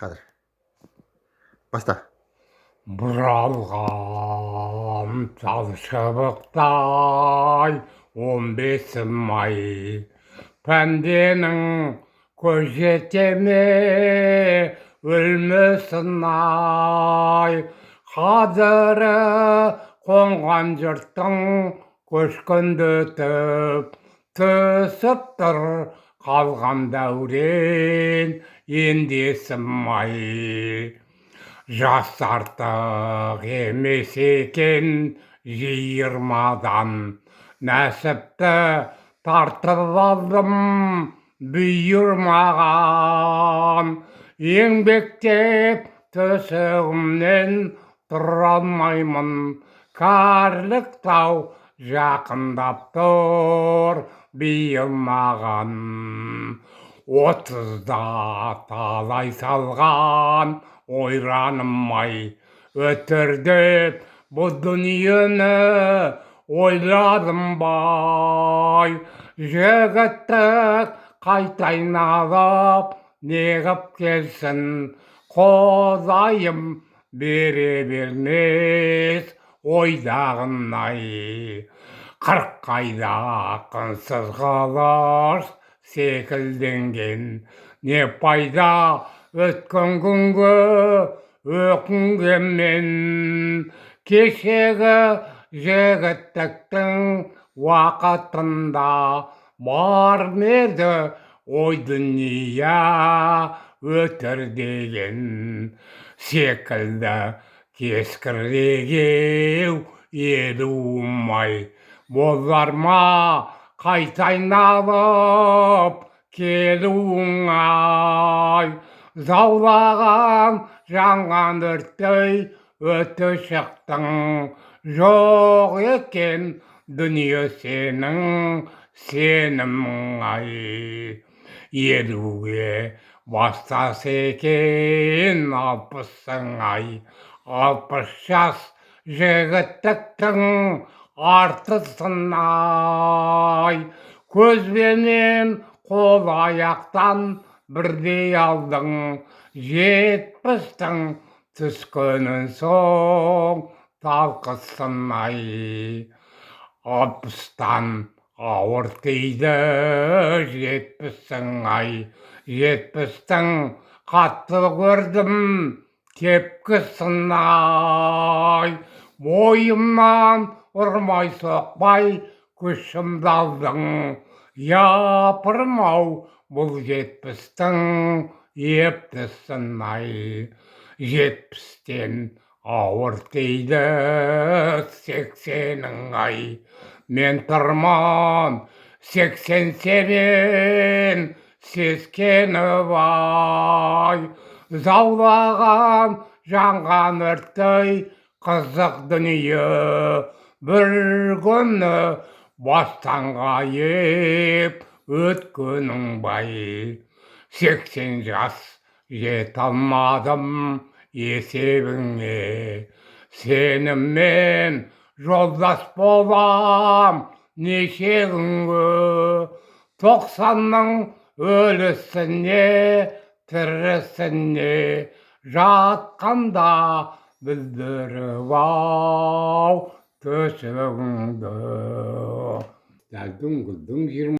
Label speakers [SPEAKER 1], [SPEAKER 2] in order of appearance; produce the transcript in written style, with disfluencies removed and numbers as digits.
[SPEAKER 1] Қазір. Баста.
[SPEAKER 2] Бұралған жал шыбықтай 15 май пәнденің көз жете ме өлмесін ай қадірі қонған жұрттың көшкінді өтіп түсіп тұр қалған дәурен ендесім ай жас артық емес екен 20-дан нәсіпті тартып алдым бұйырмаған еңбектеп төсегімнен тұра алмаймын кәрілік тау жақындап тұр биыл маған 30-да талай салған ойранымай өтірдеп бұл дүниені ойладым бай жігіттік қайта айналып неғып келсін құдайым бере бермес ойдағын-ай 40 айда қынсыз қылыш секілденген не пайда өткен күнгі өкінгенмен кешегі жігіттіктің уақытында бар еді ой дүния өтір деген секілді кескірдегеу еді умай болар ма қайта айналып келуің-ай заулаған жанған өрттей өте шықтың жоқ екен дүние сенің сенімің-ай 50-ге бастаса екен 60-ың-ай 60 жас жігіттіктің артысын-ай көзбенен қол аяқтан бірдей алдың 70-тің түскенін соң талқысын-ай 60-тан ауыр тиді 70-ің-ай 70-тің қатты көрдім тепкісін-ай бойымнан ұрмай соқпай күшімді алдың япырмау бұл 70-тің ептісін-ай 70-тен ауыр тиді 80-ің-ай мен тұрмын 80 сескеніп-ай заулаған жанған өрттей қызық дүние бір күні бастан ғайып өткенің-бай 80 жас жете алмадым есебіңе сеніммен жолдас болам неше күнге 90-ның өлісіне тірісіне жатқанда білдіріп-ау төсегіңді дәлдің-гүлдің